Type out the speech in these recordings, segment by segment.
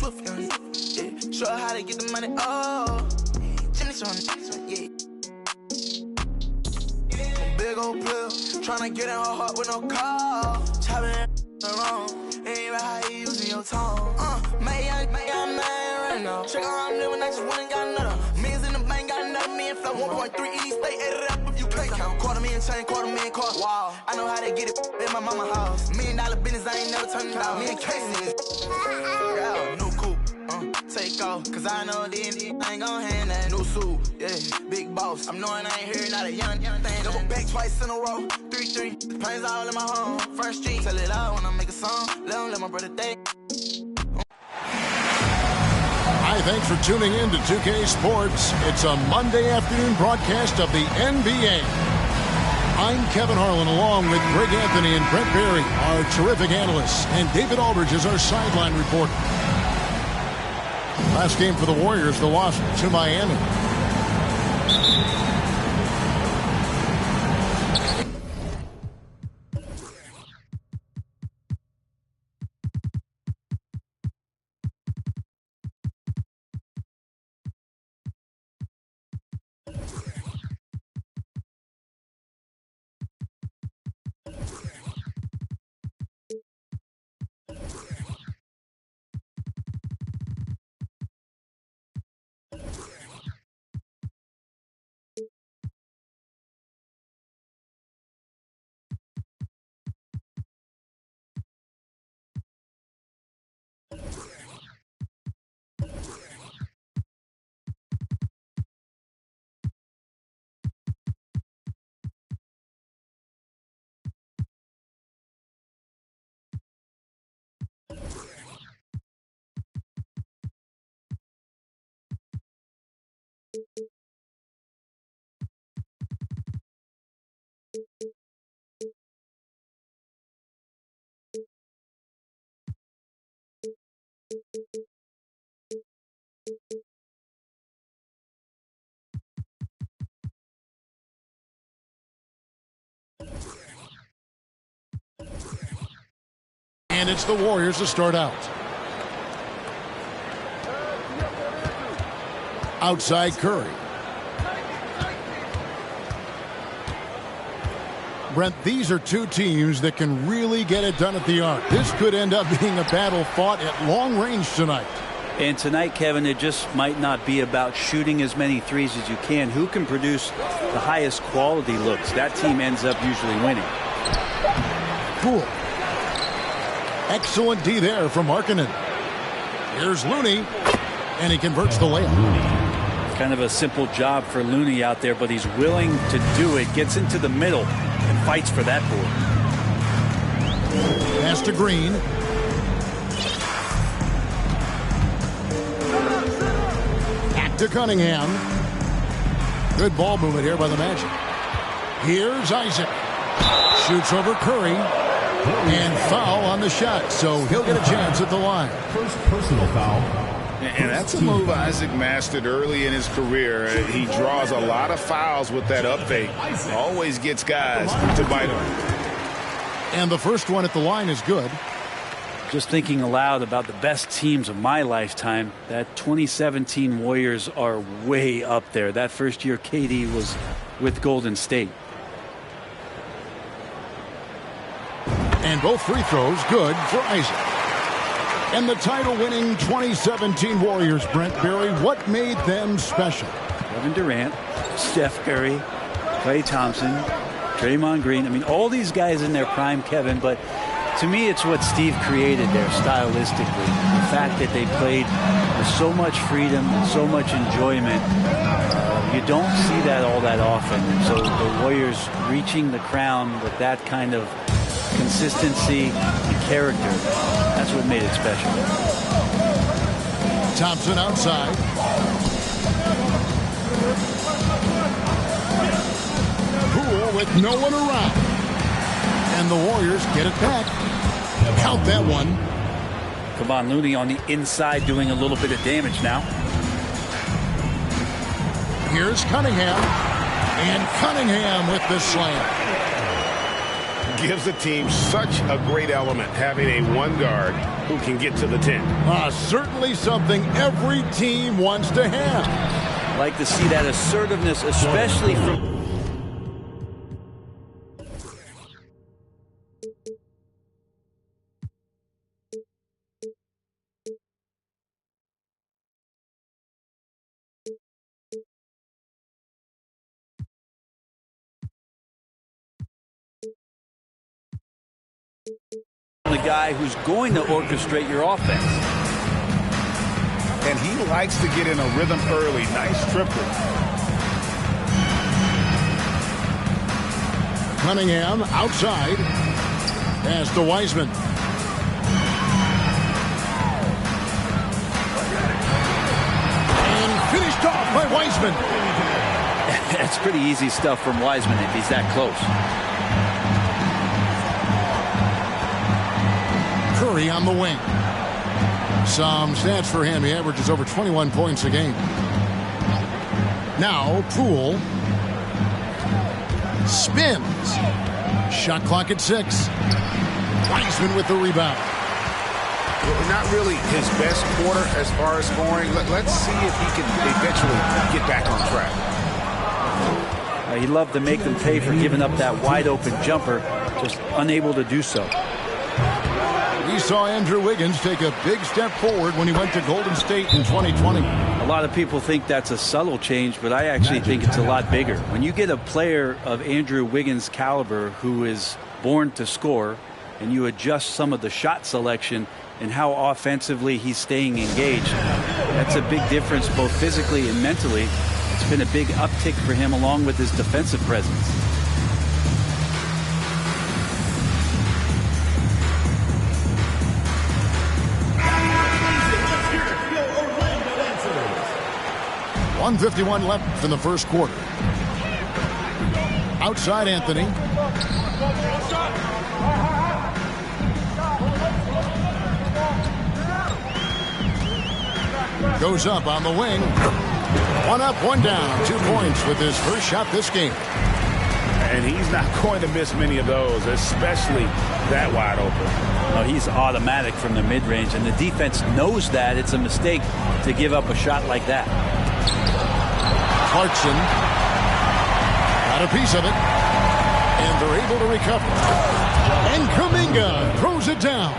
Swift, young yeah. Show her how to get the money, oh. Gm16, yeah. Big old pill, tryna get in her heart with no call. Chopping wrong, ain't right how you using your tongue. Man right now. Check out how I'm living, I just went and got another. Millions in the bank, got another million flow. 1.3 ED, stay added up if you can't count. $250,000 chain, $250,000 wow. I know how to get it in my mama house. $1 million business, I ain't never turning down. Me and Casey, yeah, new coupe. Take off, cause I know the end I ain't gon' hand that new suit, yeah, big boss. I'm knowing I ain't here, not a young thing. Double back twice in a row, 3-3. The pain's all in my home, first street. Tell it out when I make a song, let my brother think. Hi, thanks for tuning in to 2K Sports. It's a Monday afternoon broadcast of the NBA. I'm Kevin Harlan, along with Greg Anthony and Brent Berry, our terrific analysts, and David Aldridge is our sideline reporter. Last game for the Warriors, the loss to Miami. And it's the Warriors to start out. Outside Curry. Brent, these are two teams that can really get it done at the arc. This could end up being a battle fought at long range tonight. And tonight, Kevin, it just might not be about shooting as many threes as you can. Who can produce the highest quality looks? That team ends up usually winning. Cool. Excellent D there from Markkanen. Here's Looney, and he converts the layup. Kind of a simple job for Looney out there, but he's willing to do it. Gets into the middle and fights for that board. Pass to Green. Back to Cunningham. Good ball movement here by the Magic. Here's Isaac. Shoots over Curry. And foul on the shot, so he'll get a chance at the line. First personal foul. And that's a move Isaac mastered early in his career. He draws a lot of fouls with that up fake. Always gets guys to bite him. And the first one at the line is good. Just thinking aloud about the best teams of my lifetime, that 2017 Warriors are way up there. That first year KD was with Golden State. And both free throws good for Isaac. And the title-winning 2017 Warriors, Brent Berry, what made them special? Kevin Durant, Steph Curry, Klay Thompson, Draymond Green. I mean, all these guys in their prime, Kevin, but to me, it's what Steve created there stylistically. The fact that they played with so much freedom and so much enjoyment. You don't see that all that often. And so the Warriors reaching the crown with that kind of consistency and character, that's what made it special. Thompson outside. Poole with no one around. And the Warriors get it back. Count that one. Come on, Looney on the inside doing a little bit of damage now. Here's Cunningham. And Cunningham with the slam. gives the team such a great element, having a one guard who can get to the 10. Certainly something every team wants to have. Like to see that assertiveness, especially from the guy who's going to orchestrate your offense. And he likes to get in a rhythm early. Nice triple. Cunningham outside. Pass to Wiseman. And finished off by Wiseman. That's pretty easy stuff from Wiseman if he's that close. Curry on the wing. Some stats for him. He averages over 21 points a game. Now Poole spins. Shot clock at 6. Wiseman with the rebound. Not really his best quarter as far as scoring. Let's see if he can eventually get back on track. He loved to make them pay for giving up that wide open jumper, just unable to do so. We saw Andrew Wiggins take a big step forward when he went to Golden State in 2020. A lot of people think that's a subtle change, but I actually think it's a lot bigger. When you get a player of Andrew Wiggins' caliber who is born to score, and you adjust some of the shot selection and how offensively he's staying engaged, that's a big difference both physically and mentally. It's been a big uptick for him along with his defensive presence. .151 left in the first quarter. Outside Anthony. Goes up on the wing. One up, one down. 2 points with his first shot this game. And he's not going to miss many of those, especially that wide open. Well, he's automatic from the mid-range, and the defense knows that it's a mistake to give up a shot like that. Clarkson got a piece of it, and they're able to recover. And Kuminga throws it down.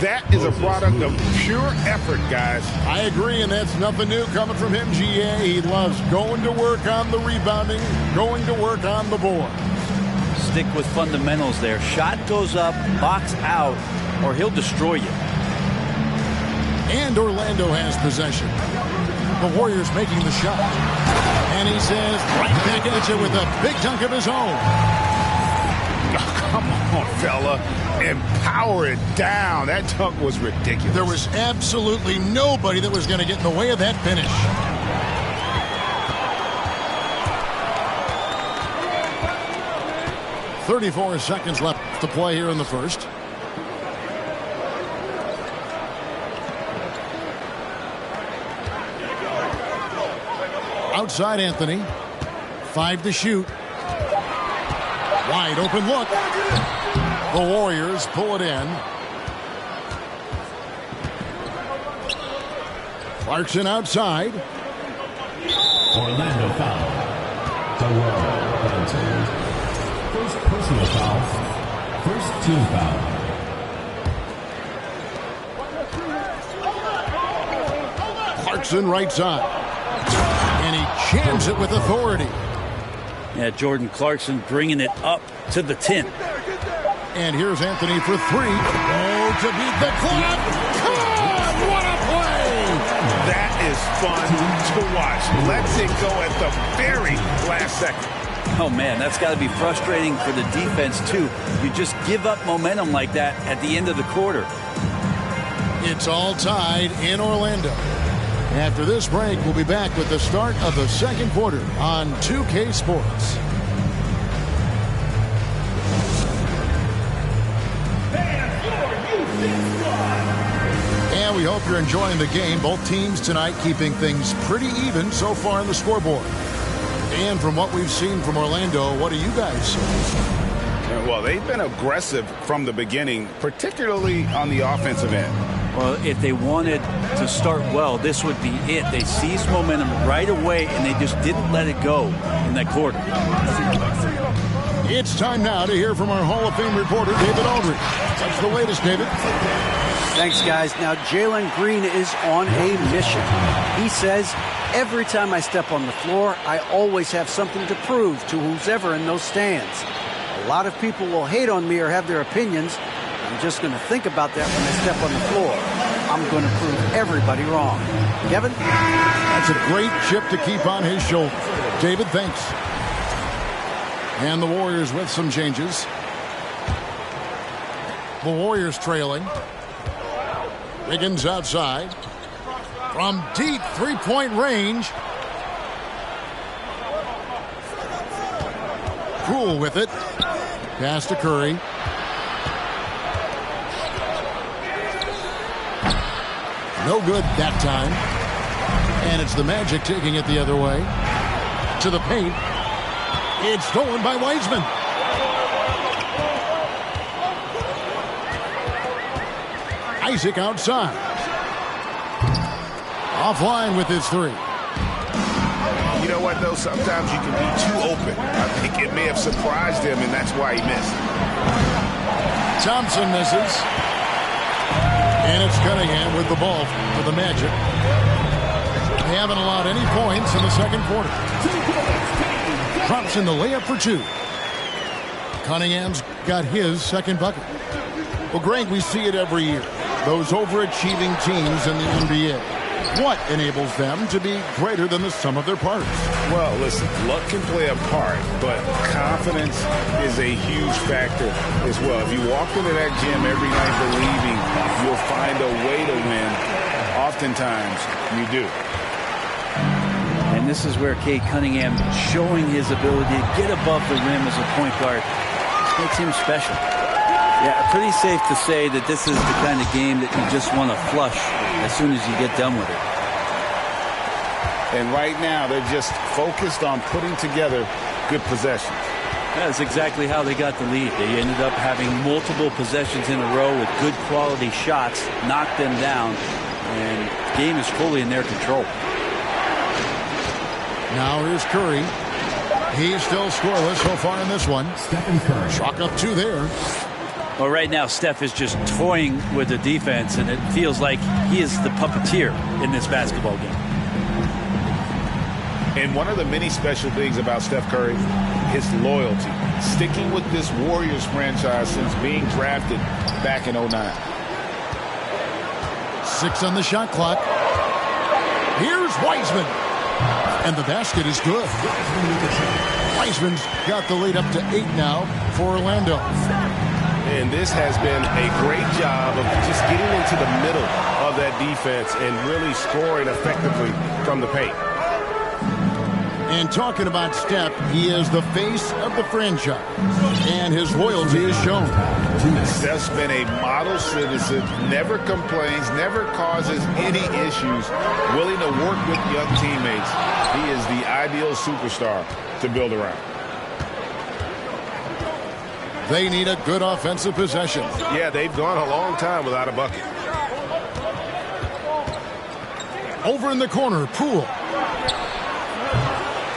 That is a product of pure effort, guys. I agree, and that's nothing new coming from him, GA. He loves going to work on the rebounding, going to work on the board. Stick with fundamentals there. Shot goes up, box out, or he'll destroy you. And Orlando has possession. The Warriors making the shot. And he says, right back at you with a big dunk of his own. Oh, come on, fella. And power it down. That dunk was ridiculous. There was absolutely nobody that was going to get in the way of that finish. .34 seconds left to play here in the first. Outside Anthony. 5 to shoot. Wide open look. The Warriors pull it in. Clarkson outside. Orlando foul. First personal foul. First team foul. Clarkson right side. And he jams it with authority. Yeah, Jordan Clarkson bringing it up to the 10. And here's Anthony for 3. Oh, to beat the clock. Come on, what a play. That is fun to watch. Lets it go at the very last second. Oh, man, that's got to be frustrating for the defense, too. You just give up momentum like that at the end of the quarter. It's all tied in Orlando. After this break, we'll be back with the start of the second quarter on 2K Sports. And we hope you're enjoying the game. Both teams tonight keeping things pretty even so far on the scoreboard. And from what we've seen from Orlando, what do you guys see? Well, they've been aggressive from the beginning, particularly on the offensive end. Well, if they wanted to start well, this would be it. They seized momentum right away, and they just didn't let it go in that quarter. It's time now to hear from our Hall of Fame reporter, David Aldridge. What's the latest, David? Thanks, guys. Now, Jalen Green is on a mission. He says, every time I step on the floor, I always have something to prove to who's ever in those stands. A lot of people will hate on me or have their opinions. I'm just going to think about that when I step on the floor. I'm going to prove everybody wrong. Kevin? That's a great chip to keep on his shoulder. David, thanks. And the Warriors with some changes. The Warriors trailing. Wiggins outside. From deep three-point range. Poole with it. Pass to Curry. No good that time. And it's the Magic taking it the other way. To the paint. It's stolen by Wiseman. Isaac outside. Offline with his three. You know what, though? Sometimes you can be too open. I think it may have surprised him, and that's why he missed. Thompson misses. And it's Cunningham with the ball for the Magic. They haven't allowed any points in the second quarter. Drops in the layup for two. Cunningham's got his second bucket. Well, Greg, we see it every year. Those overachieving teams in the NBA. What enables them to be greater than the sum of their parts? Well, listen, luck can play a part, but confidence is a huge factor as well. If you walk into that gym every night believing you'll find a way to win, oftentimes you do. And this is where Cade Cunningham showing his ability to get above the rim as a point guard. This makes him special. Yeah, pretty safe to say that this is the kind of game that you just want to flush as soon as you get done with it. And right now, they're just focused on putting together good possessions. That's exactly how they got the lead. They ended up having multiple possessions in a row with good quality shots, knocked them down, and the game is fully in their control. Now here's Curry. He's still scoreless so far in this one. Stephen Curry. Chalk up two there. Well, right now, Steph is just toying with the defense, and it feels like he is the puppeteer in this basketball game. And one of the many special things about Steph Curry, his loyalty. Sticking with this Warriors franchise since being drafted back in 2009. 6 on the shot clock. Here's Wiseman. And the basket is good. Wiseman's got the lead up to 8 now for Orlando. And this has been a great job of just getting into the middle of that defense and really scoring effectively from the paint. And talking about Steph, he is the face of the franchise. And his loyalty is shown. Steph's been a model citizen, never complains, never causes any issues, willing to work with young teammates. He is the ideal superstar to build around. They need a good offensive possession. Yeah, they've gone a long time without a bucket. Over in the corner, Poole.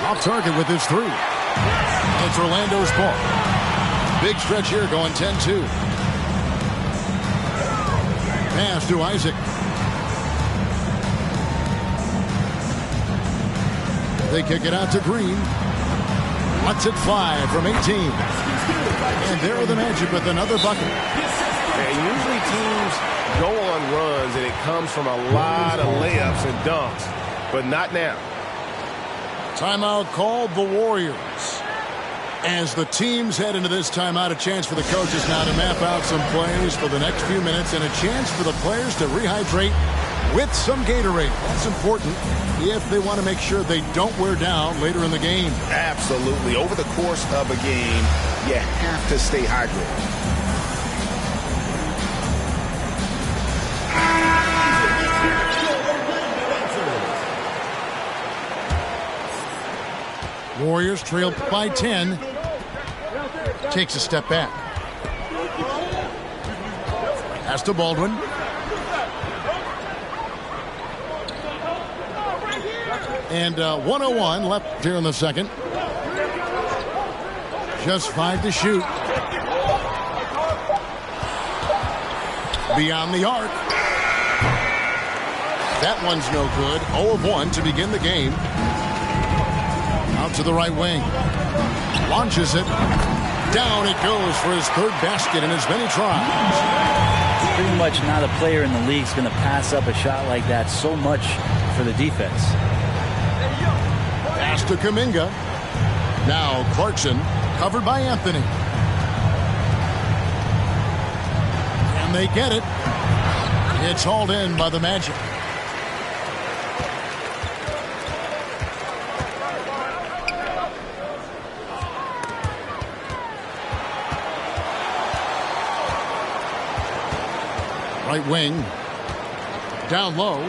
Off target with his three. It's Orlando's ball. Big stretch here going 10-2. Pass to Isaac. They kick it out to Green. Lets it fly from 18. And there are the Magic with another bucket. And usually teams go on runs and it comes from a lot of layups and dunks, but not now. Timeout called the Warriors. As the teams head into this timeout, a chance for the coaches now to map out some plays for the next few minutes and a chance for the players to rehydrate with some Gatorade. That's important if they want to make sure they don't wear down later in the game. Absolutely. Over the course of a game, you have to stay hydrated. Warriors trail by 10. Takes a step back. Pass to Baldwin. And 1:01 left here in the second. Just 5 to shoot. Beyond the arc. That one's no good. 0 of 1 to begin the game. Out to the right wing. Launches it. Down it goes for his third basket in as many tries. Pretty much not a player in the league is going to pass up a shot like that so much for the defense. Pass to Kuminga. Now Clarkson covered by Anthony. And they get it. It's hauled in by the Magic. Right wing. Down low.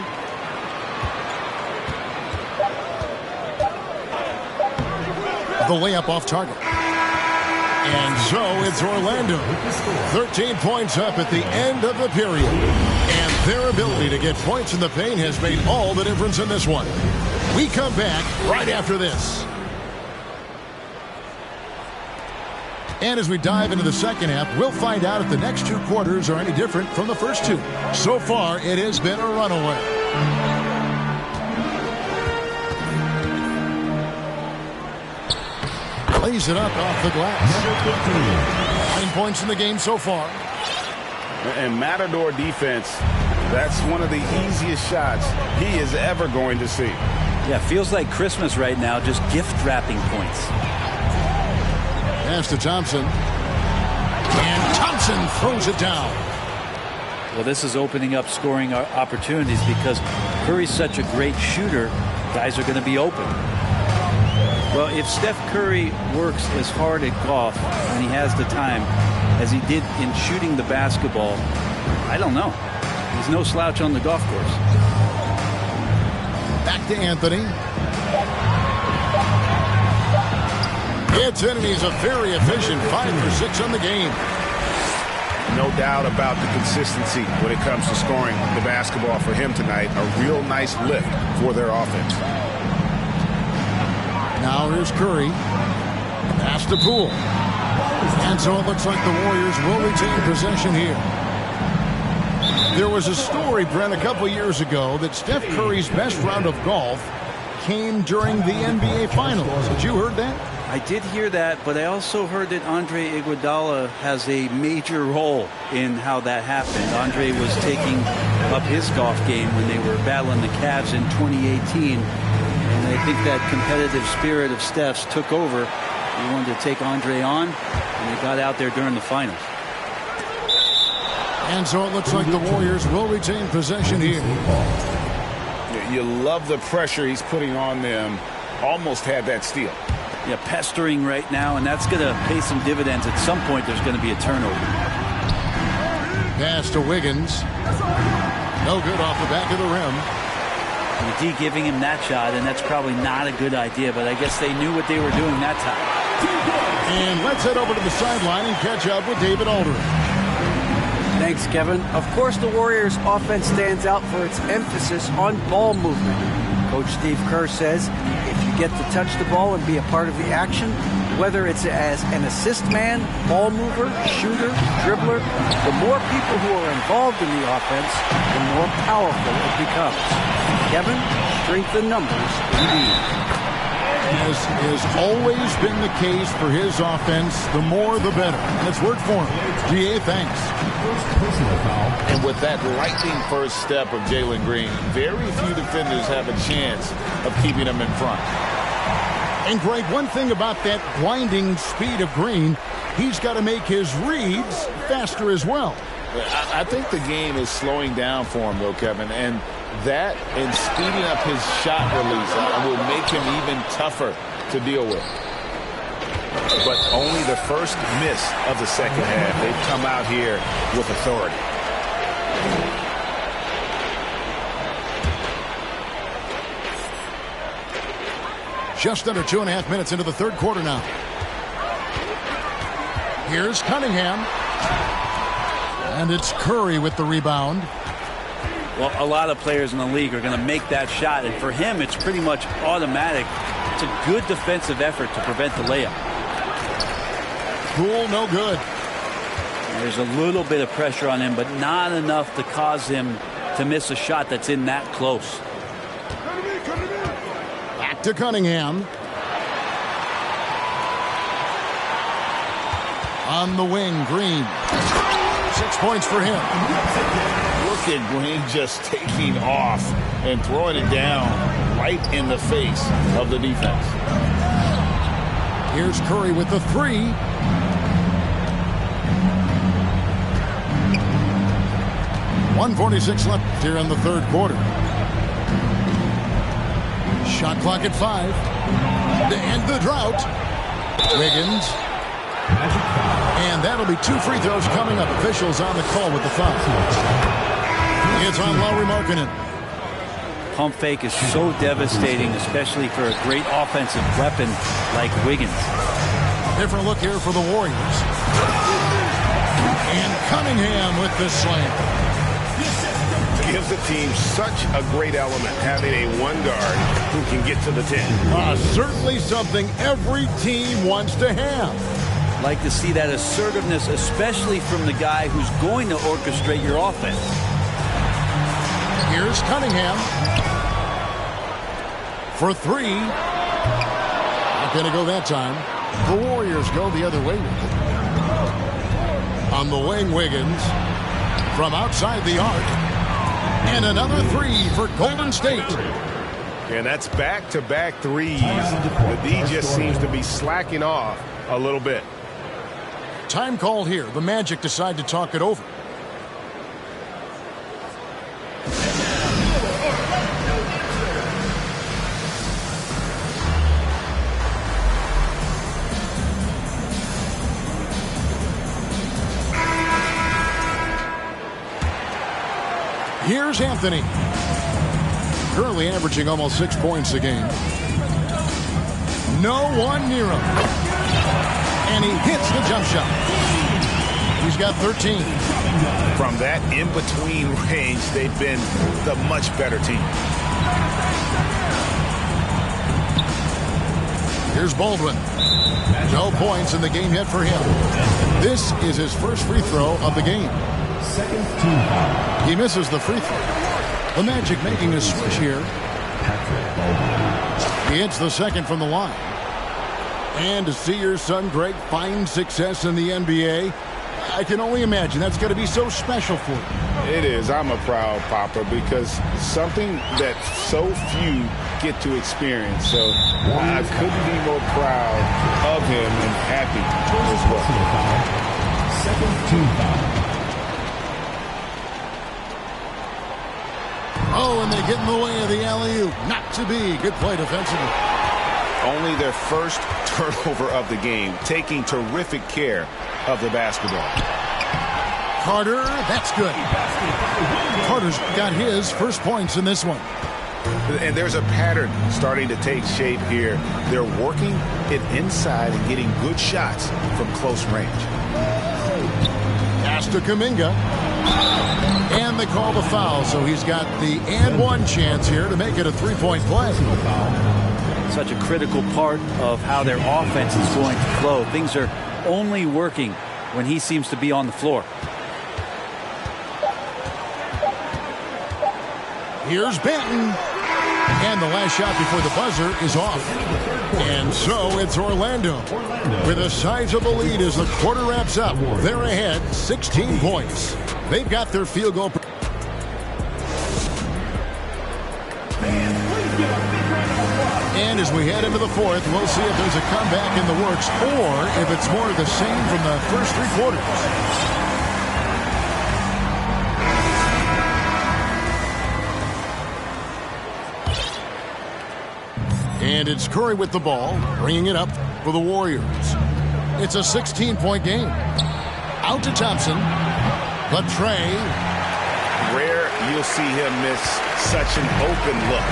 The layup off target. And so it's Orlando. 13 points up at the end of the period. And their ability to get points in the paint has made all the difference in this one. We come back right after this. And as we dive into the second half, we'll find out if the next 2 quarters are any different from the first 2. So far, it has been a runaway. Lays it up off the glass. 9 points in the game so far. And Matador defense, that's one of the easiest shots he is ever going to see. Yeah, feels like Christmas right now, just gift wrapping points. Pass to Thompson. And Thompson throws it down. Well, this is opening up scoring opportunities because Curry's such a great shooter. Guys are going to be open. Well, if Steph Curry works as hard at golf when he has the time as he did in shooting the basketball, I don't know. He's no slouch on the golf course. Back to Anthony. It's in, and he's a very efficient 5 for 6 on the game. No doubt about the consistency when it comes to scoring the basketball for him tonight. A real nice lift for their offense. Now here's Curry. Pass to Poole. And so it looks like the Warriors will retain possession here. There was a story, Brent, a couple years ago that Steph Curry's best round of golf came during the NBA Finals. Had you heard that? I did hear that, but I also heard that Andre Iguodala has a major role in how that happened. Andre was taking up his golf game when they were battling the Cavs in 2018. And I think that competitive spirit of Steph's took over. He wanted to take Andre on, and they got out there during the finals. And so it looks like the Warriors will retain possession here. You love the pressure he's putting on them. Almost had that steal. Yeah, pestering right now, and that's going to pay some dividends. At some point, there's going to be a turnover. Pass to Wiggins. No good off the back of the rim. McGee giving him that shot, and that's probably not a good idea, but I guess they knew what they were doing that time. And let's head over to the sideline and catch up with David Aldridge. Thanks, Kevin. Of course, the Warriors' offense stands out for its emphasis on ball movement. Coach Steve Kerr says if you get to touch the ball and be a part of the action, whether it's as an assist man, ball mover, shooter, dribbler, the more people who are involved in the offense, the more powerful it becomes. Kevin, strength in numbers, indeed. As has always been the case for his offense, the more the better. That's word for him. GA, thanks. And with that lightning first step of Jalen Green, very few defenders have a chance of keeping him in front. And Greg, one thing about that blinding speed of Green, he's got to make his reads faster as well. I think the game is slowing down for him, though, Kevin, and that and speeding up his shot release will make him even tougher to deal with. But only the first miss of the second half. They've come out here with authority. Just under 2.5 minutes into the third quarter now. Here's Cunningham. And it's Curry with the rebound. Well, a lot of players in the league are going to make that shot, and for him, it's pretty much automatic. It's a good defensive effort to prevent the layup. Cool, no good. There's a little bit of pressure on him, but not enough to cause him to miss a shot that's in that close. Back to Cunningham. On the wing, Green. 6 points for him. Look at Green just taking off and throwing it down right in the face of the defense. Here's Curry with the three. .146 left here in the third quarter. Shot clock at 5. To end the drought. Wiggins. And that'll be 2 free throws coming up. Officials on the call with the foul. It's on Lauri Markkanen. Pump fake is so devastating, especially for a great offensive weapon like Wiggins. Different look here for the Warriors. And Cunningham with the slam. Gives the team such a great element having a one guard who can get to the 10. Certainly something every team wants to have. Like to see that assertiveness, especially from the guy who's going to orchestrate your offense. Here's Cunningham for 3. Not going to go that time. The Warriors go the other way with it. On the wing, Wiggins from outside the arc. And another 3 for Golden State. And that's back-to-back threes. The D just seems to be slacking off a little bit. Time called here. The Magic decide to talk it over. Here's Anthony. Currently averaging almost 6 points a game. No one near him. And he hits the jump shot. He's got 13. From that in-between range, they've been the much better team. Here's Baldwin. No points in the game yet for him. This is his first free throw of the game. Second team foul. He misses the free throw. The Magic making a switch here. He hits the second from the line. And to see your son Greg find success in the NBA, I can only imagine that's going to be so special for him. It is. I'm a proud papa because something that so few get to experience. So I couldn't be more proud of him and happy as well. Second team foul. Oh, and they get in the way of the alley-oop. Not to be. Good play defensively. Only their first turnover of the game, taking terrific care of the basketball. Carter, that's good. Carter's got his first points in this one. And there's a pattern starting to take shape here. They're working it inside and getting good shots from close range. Pass to Kuminga. And they call the foul, so he's got the and one chance here to make it a three-point play. Such a critical part of how their offense is going to flow. Things are only working when he seems to be on the floor. Here's Benton. And the last shot before the buzzer is off. And so it's Orlando with a sizable lead as the quarter wraps up. They're ahead 16 points. They've got their field goal. And as we head into the fourth, we'll see if there's a comeback in the works or if it's more of the same from the first 3 quarters. And it's Curry with the ball, bringing it up for the Warriors. It's a 16-point game. Out to Thompson. Latre. Rare you'll see him miss such an open look.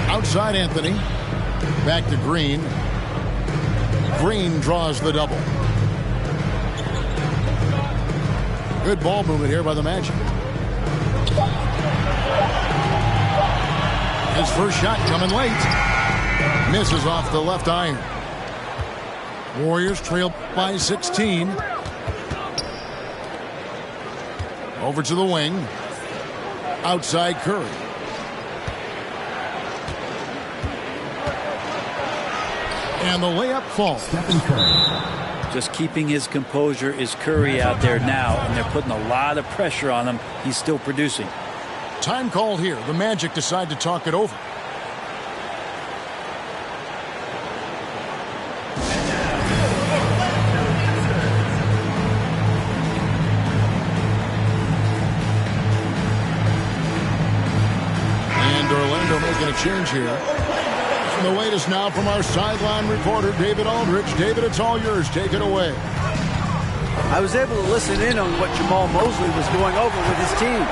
Outside Anthony. Back to Green. Green draws the double. Good ball movement here by the Magic. His first shot coming late. Misses off the left iron. Warriors trail by 16. Over to the wing. Outside Curry. And the layup falls. Stephen Curry. Just keeping his composure is Curry out there now, and they're putting a lot of pressure on him. He's still producing. Time called here. The Magic decide to talk it over. And Orlando making a change here. And the wait is now from our sideline reporter, David Aldrich. David, it's all yours. Take it away. I was able to listen in on what Jamal Mosley was going over with his team.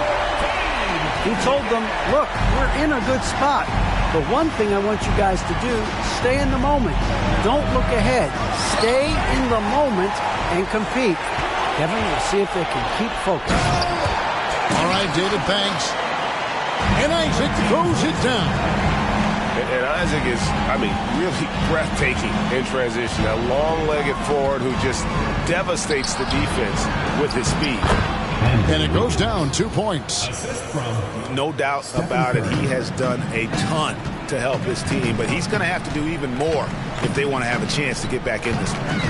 He told them, look, we're in a good spot. The one thing I want you guys to do, stay in the moment. Don't look ahead. Stay in the moment and compete. Kevin, we'll see if they can keep focused. All right, David, thanks. And Isaac throws it down. And Isaac is, really breathtaking in transition. A long-legged forward who just devastates the defense with his speed. And it goes down 2 points. No doubt about it. He has done a ton to help his team, but he's going to have to do even more if they want to have a chance to get back in this one.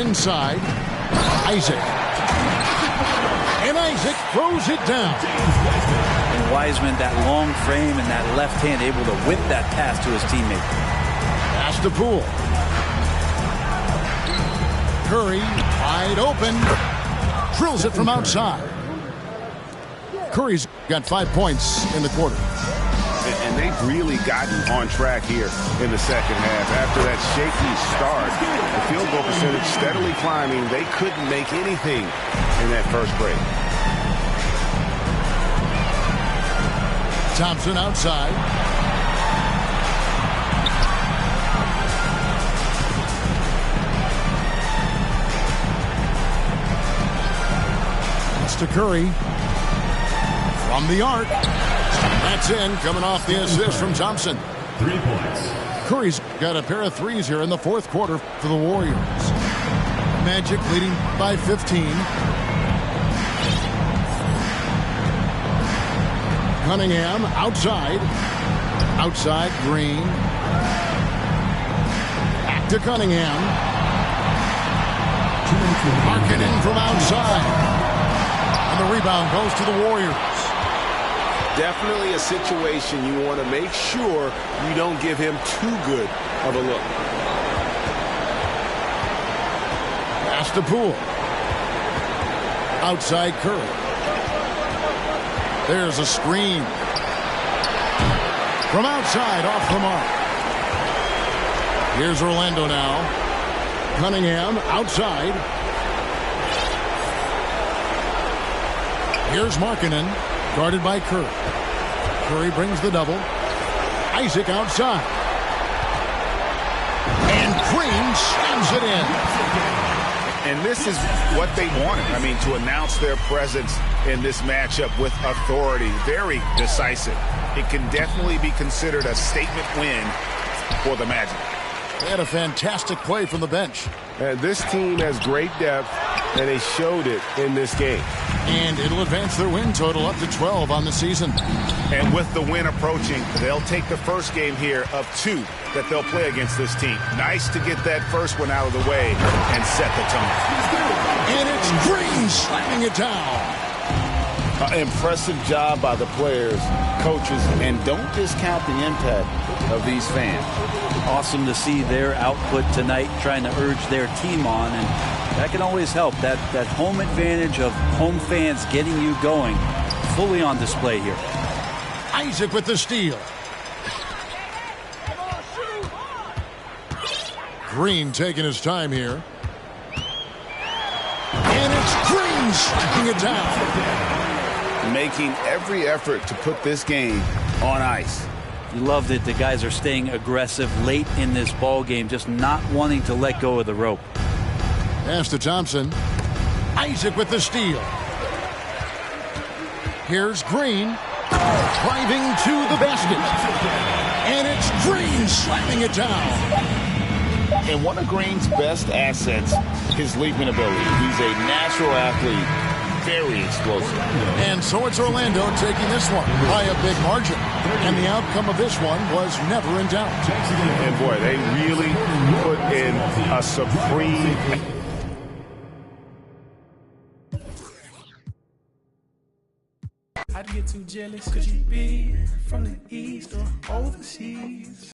Inside, Isaac. And Isaac throws it down. And Wiseman, that long frame and that left hand, able to whip that pass to his teammate. Pass to Poole. Curry, wide open. Drills it from outside. Curry's got 5 points in the quarter. And they've really gotten on track here in the second half. After that shaky start, the field goal percentage steadily climbing. They couldn't make anything in that first break. Thompson outside. It's to Curry. From the arc. That's in, coming off the assist from Thompson. 3 points. Curry's got a pair of threes here in the fourth quarter for the Warriors. Magic leading by 15. Cunningham outside. Outside Green. Back to Cunningham. Marketing from outside. And the rebound goes to the Warriors. Definitely a situation you want to make sure you don't give him too good of a look. Pass to Poole. Outside Curry. There's a screen. From outside, off the mark. Here's Orlando now. Cunningham outside. Here's Markkanen, guarded by Curry. Curry brings the double. Isaac outside. And Green slams it in. And this is what they wanted. To announce their presence in this matchup with authority. Very decisive. It can definitely be considered a statement win for the Magic. They had a fantastic play from the bench. And this team has great depth, and they showed it in this game. And it'll advance their win total up to 12 on the season. And with the win approaching, they'll take the first game here of 2 that they'll play against this team. Nice to get that first one out of the way and set the tone. And it's Green slamming it down. Impressive job by the players, coaches, and don't discount the impact of these fans. Awesome to see their output tonight, trying to urge their team on, and that can always help. That home advantage of home fans getting you going, fully on display here. Isaac with the steal. Green taking his time here. And it's Green slapping it down. Making every effort to put this game on ice. You love that the guys are staying aggressive late in this ball game, just not wanting to let go of the rope. Pass to Thompson. Isaac with the steal. Here's Green. Driving to the basket. And it's Green slamming it down. And one of Green's best assets, his leaping ability. He's a natural athlete, very explosive. And so it's Orlando taking this one by a big margin. And the outcome of this one was never in doubt. And boy, they really put in a supreme... I'd get too jealous. Could you be from the east or overseas?